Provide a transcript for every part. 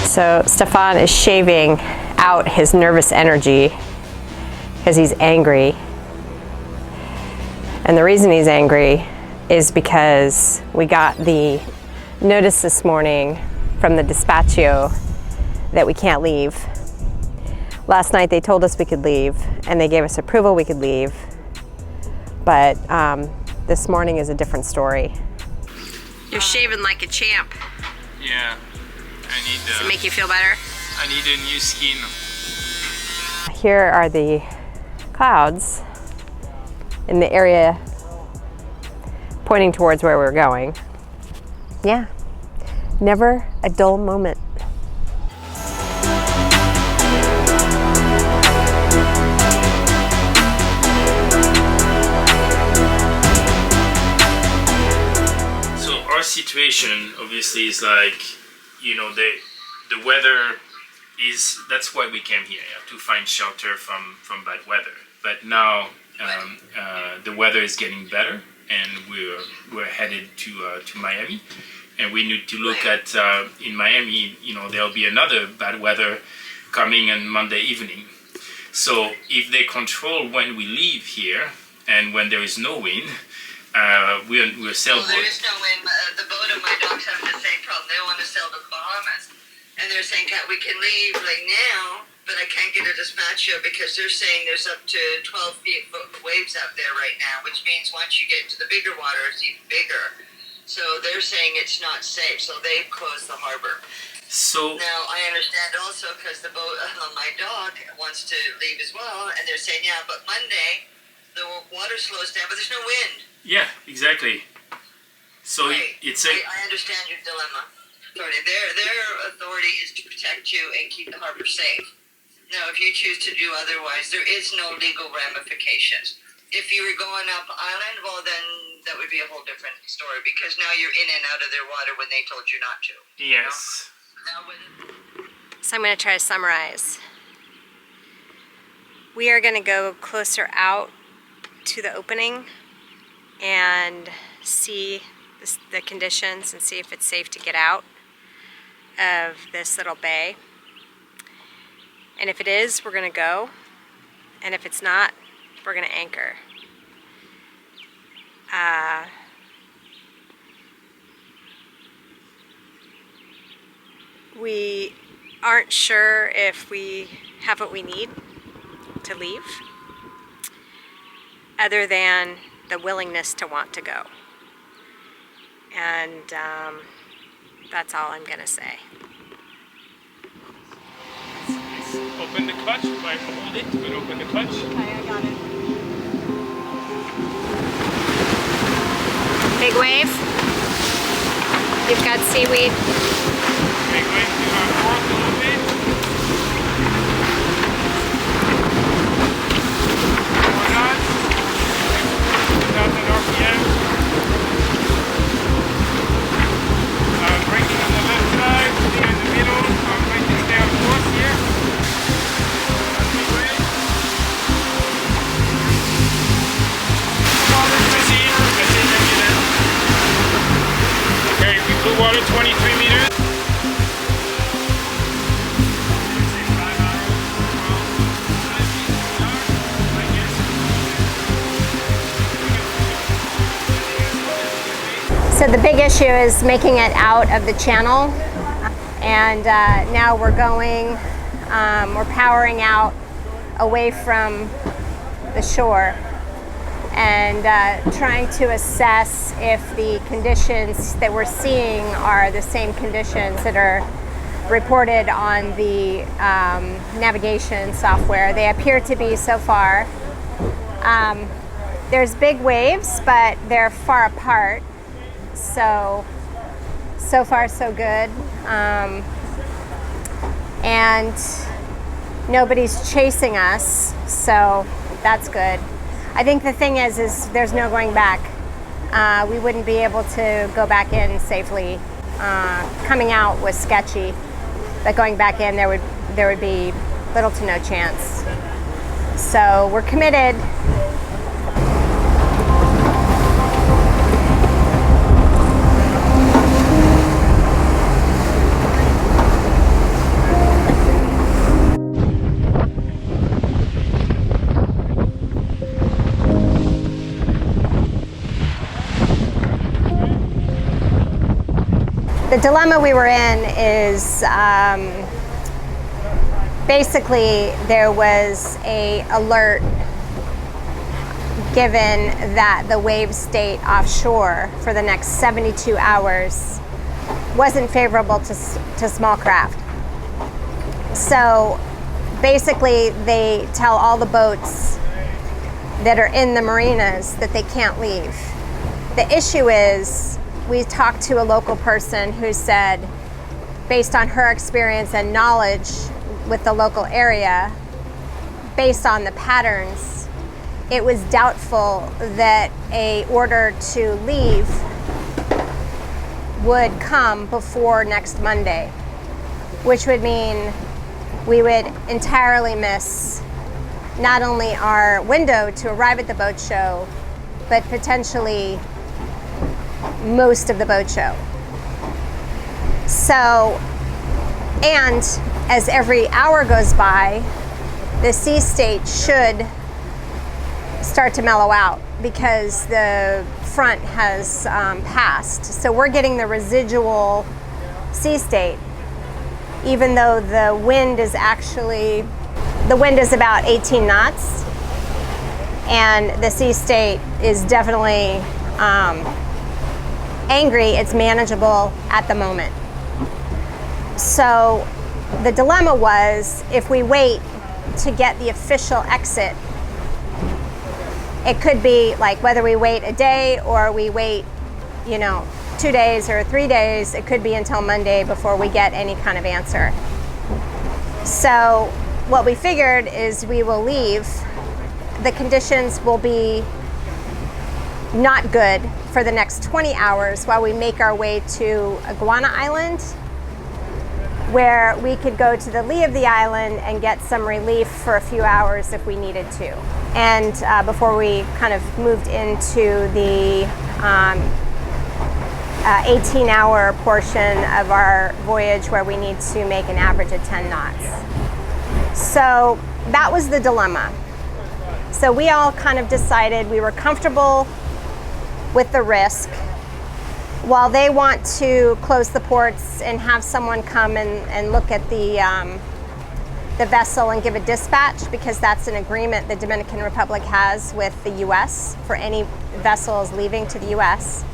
So Stephane is shaving out his nervous energy because he's angry. And the reason he's angry is because we got the notice this morning from the dispatcho that we can't leave. Last night they told us we could leave and they gave us approval we could leave. But this morning is a different story. You're shaving like a champ. Yeah, I need. Does it make you feel better? I need a new skin. Here are the clouds in the area pointing towards where we're going. Yeah, never a dull moment. Our situation obviously is like, you know, the weather is, that's why we came here, to find shelter from bad weather. But now the weather is getting better and we're headed to Miami, and we need to look at in Miami, you know, there'll be another bad weather coming on Monday evening. So if they control when we leave here and when there is no wind, we're sailboat. Well, there is no wind. The boat and my dogs have the same problem. They want to sail to the Bahamas, and they're saying we can leave right now, but I can't get a dispatcho because they're saying there's up to 12 feet waves out there right now, which means once you get into the bigger water, it's even bigger. So they're saying it's not safe, so they've closed the harbor. So now I understand also because the boat, my dog wants to leave as well, and they're saying but Monday the water slows down, but there's no wind. Yeah, exactly. So right. I understand your dilemma. Sorry, their authority is to protect you and keep the harbor safe. Now, if you choose to do otherwise, there is no legal ramifications. If you were going up island, well, then that would be a whole different story because now you're in and out of their water when they told you not to. Yes. So I'm going to try to summarize. We are going to go closer out to the opening and see the conditions and see if it's safe to get out of this little bay. And if it is, we're going to go. And if it's not, we're going to anchor. We aren't sure if we have what we need to leave, other than the willingness to want to go. And that's all I'm going to say. Open the clutch. If I hold it, we'll open the clutch. Okay, I got it. Big wave. You've got seaweed. Big wave to our north a little bit. More knots. 2,000 RPM. Braking on the left side, stay in the middle. I'm going to stay on course here. Big wave. Water 20. That's it, let me down. Okay, we blew water 23 meters. So the big issue is making it out of the channel, and now we're going, we're powering out away from the shore and trying to assess if the conditions that we're seeing are the same conditions that are reported on the navigation software. They appear to be so far. There's big waves, but they're far apart. So far so good, and nobody's chasing us, so that's good. I think the thing is there's no going back. We wouldn't be able to go back in safely. Coming out was sketchy, but going back in there would be little to no chance. So we're committed. dilemma we were in is basically there was a alert given that the wave state offshore for the next 72 hours wasn't favorable to small craft. So basically they tell all the boats that are in the marinas that they can't leave. The issue is, we talked to a local person who said, based on her experience and knowledge with the local area, based on the patterns, it was doubtful that a order to leave would come before next Monday, which would mean we would entirely miss not only our window to arrive at the boat show, but potentially most of the boat show. So, and as every hour goes by, the sea state should start to mellow out because the front has passed. So we're getting the residual sea state, even though the wind is about 18 knots, and the sea state is definitely angry. It's manageable at the moment. So the dilemma was, if we wait to get the official exit, it could be like whether we wait a day or we wait, 2 days or 3 days, it could be until Monday before we get any kind of answer. So what we figured is we will leave. The conditions will be not good for the next 20 hours while we make our way to Iguana Island, where we could go to the lee of the island and get some relief for a few hours if we needed to. And before we kind of moved into the 18-hour portion of our voyage where we need to make an average of 10 knots. So that was the dilemma. So we all kind of decided we were comfortable with the risk. While they want to close the ports and have someone come and look at the vessel and give a dispatch, because that's an agreement the Dominican Republic has with the U.S. for any vessels leaving to the U.S.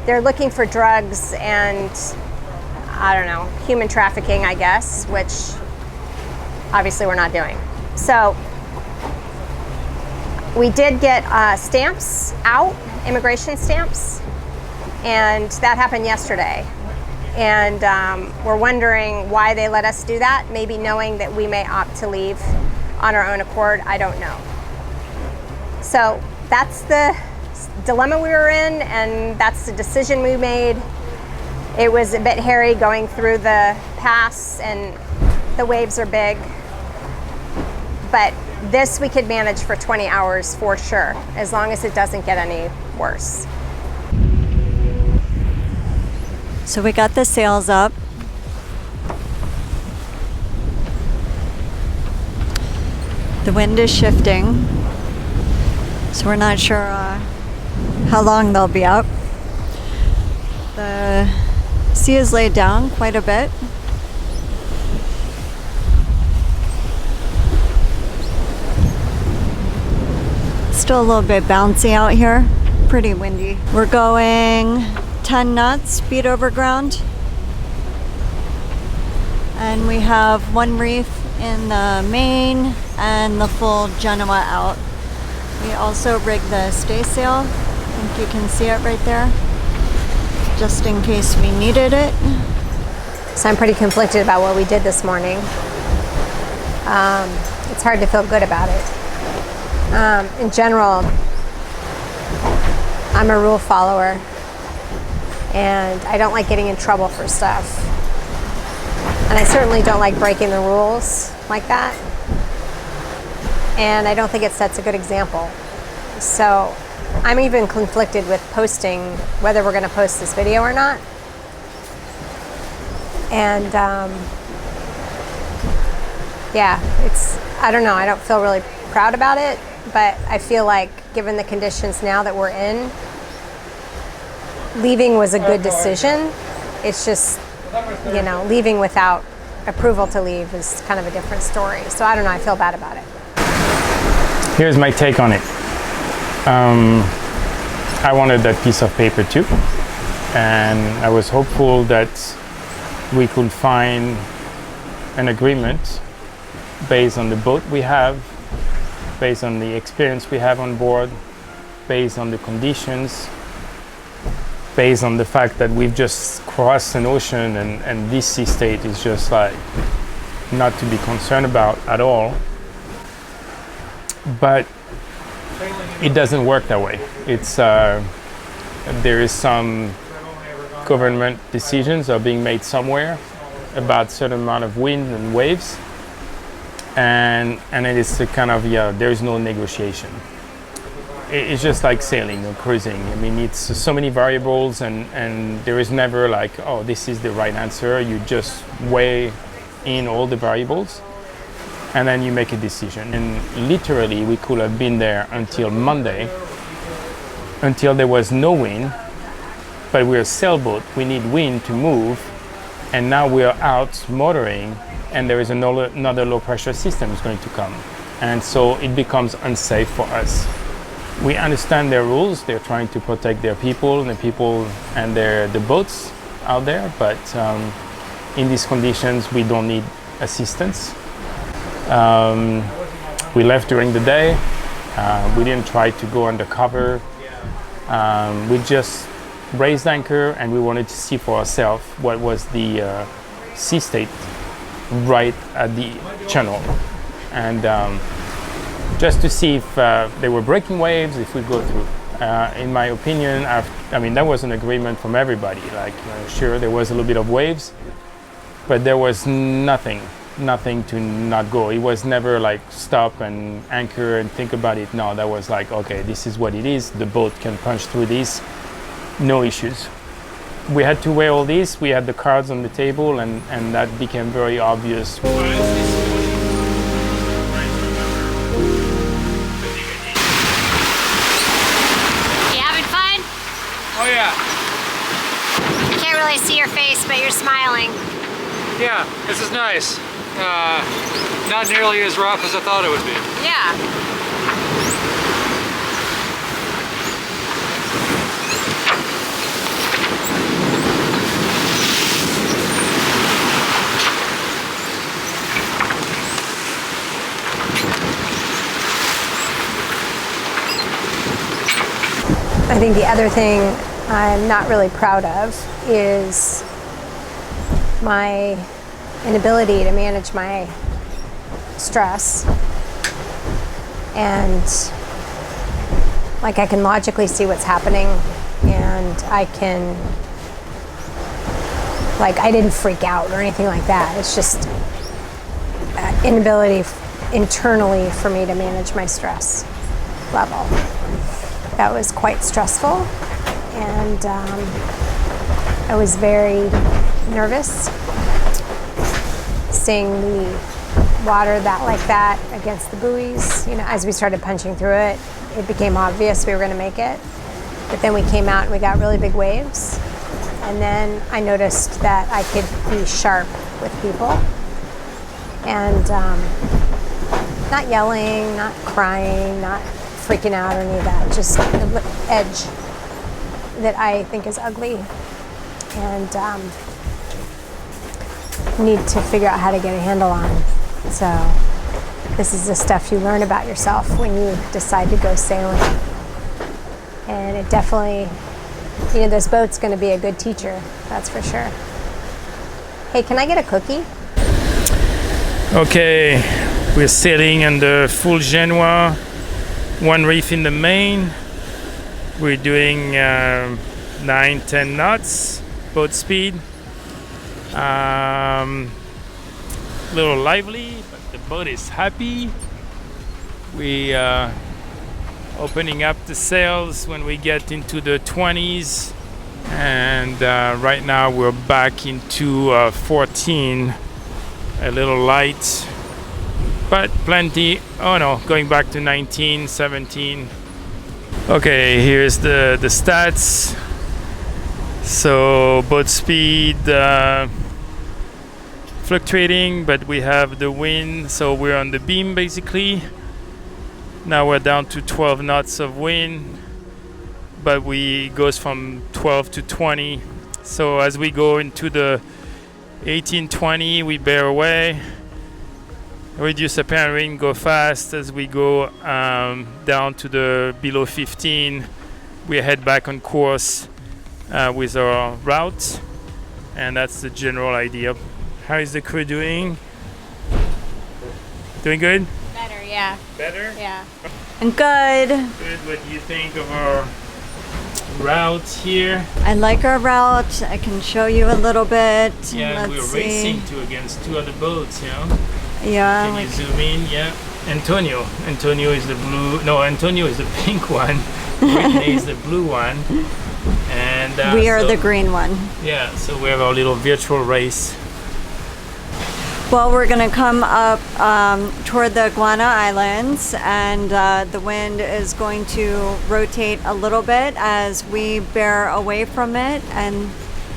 They're looking for drugs and, I don't know, human trafficking, I guess, which obviously we're not doing. So we did get stamps out, immigration stamps, and that happened yesterday. And we're wondering why they let us do that, maybe knowing that we may opt to leave on our own accord. I don't know. So that's the dilemma we were in, and that's the decision we made. It was a bit hairy going through the pass, and the waves are big. But this we could manage for 20 hours for sure, as long as it doesn't get any worse. So we got the sails up. The wind is shifting, so we're not sure how long they'll be up. The sea is laid down quite a bit. Still a little bit bouncy out here, pretty windy. We're going 10 knots, speed over ground. And we have one reef in the main and the full Genoa out. We also rigged the staysail. I think you can see it right there, just in case we needed it. So I'm pretty conflicted about what we did this morning. It's hard to feel good about it. In general, I'm a rule follower, and I don't like getting in trouble for stuff. And I certainly don't like breaking the rules like that. And I don't think it sets a good example. So I'm even conflicted with posting, whether we're going to post this video or not. And yeah, I don't know, I don't feel really proud about it, but I feel like given the conditions now that we're in, leaving was a good decision. It's just, leaving without approval to leave is kind of a different story. So I don't know, I feel bad about it. Here's my take on it. I wanted that piece of paper too, and I was hopeful that we could find an agreement based on the boat we have, based on the experience we have on board, based on the conditions, based on the fact that we've just crossed an ocean and this sea state is just like not to be concerned about at all. But it doesn't work that way. It's there is some government decisions are being made somewhere about certain amount of wind and waves, and it is a kind of there's no negotiation. It's just like sailing or cruising. I mean, it's so many variables, and there is never like, oh, this is the right answer. You just weigh in all the variables, and then you make a decision. And literally, we could have been there until Monday, until there was no wind. But we're a sailboat. We need wind to move, and now we are out motoring, and there is another low pressure system is going to come, and so it becomes unsafe for us. We understand their rules. They're trying to protect their people and the boats out there. But in these conditions, we don't need assistance. We left during the day. We didn't try to go undercover. We just raised anchor, and we wanted to see for ourselves what was the sea state right at the channel. And just to see if they were breaking waves, if we go through. In my opinion, that was an agreement from everybody. Like, sure, there was a little bit of waves, but there was nothing to not go. It was never like stop and anchor and think about it. No, that was like, okay, this is what it is. The boat can punch through this, no issues. We had to weigh all this. We had the cards on the table, and that became very obvious. Oh yeah. I can't really see your face, but you're smiling. Yeah, this is nice. Not nearly as rough as I thought it would be. Yeah. I think the other thing I'm not really proud of is my inability to manage my stress. And like, I can logically see what's happening, and I can, like, I didn't freak out or anything like that. It's just inability internally for me to manage my stress level. That was quite stressful, and I was very nervous seeing the water like that against the buoys. As we started punching through it, it became obvious we were going to make it. But then we came out and we got really big waves, and then I noticed that I could be sharp with people, and not yelling, not crying, not freaking out or any of that, just an edge that I think is ugly, and need to figure out how to get a handle on. So this is the stuff you learn about yourself when you decide to go sailing, and it definitely, this boat's going to be a good teacher, that's for sure. Hey, can I get a cookie? Okay, we're sailing under full Genoa, one reef in the main. We're doing 9-10 knots boat speed. Little lively, but the boat is happy. We opening up the sails when we get into the 20s, and right now we're back into 14, a little light, but plenty. Oh no, going back to 19, 17. Okay, here's the stats. So boat speed fluctuating, but we have the wind, so we're on the beam basically. Now we're down to 12 knots of wind, but we goes from 12 to 20. So as we go into the 18-20, we bear away, reduce apparent wind, go fast. As we go down to the below 15, we head back on course with our route, and that's the general idea. How is the crew doing? Doing good? Better, yeah. Better? Yeah. And good. Good. What do you think of our route here? I like our route. I can show you a little bit. Yeah, Let's we're see. racing against two other boats, yeah? Yeah. Can you zoom in? Yeah. Antonio. Antonio is the blue. No, Antonio is the pink one. Whitney is the blue one. And we are the green one. Yeah, so we have our little virtual race. Well, we're going to come up toward the Guana Islands, and the wind is going to rotate a little bit as we bear away from it, and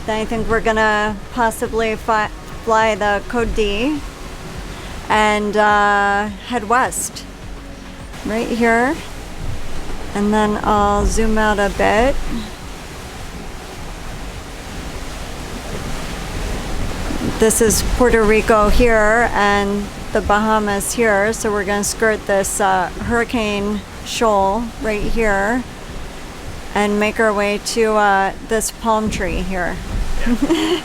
then I think we're going to possibly fly the Code D and head west right here, and then I'll zoom out a bit. This is Puerto Rico here and the Bahamas here, so we're going to skirt this hurricane shoal right here and make our way to this palm tree here. Yeah.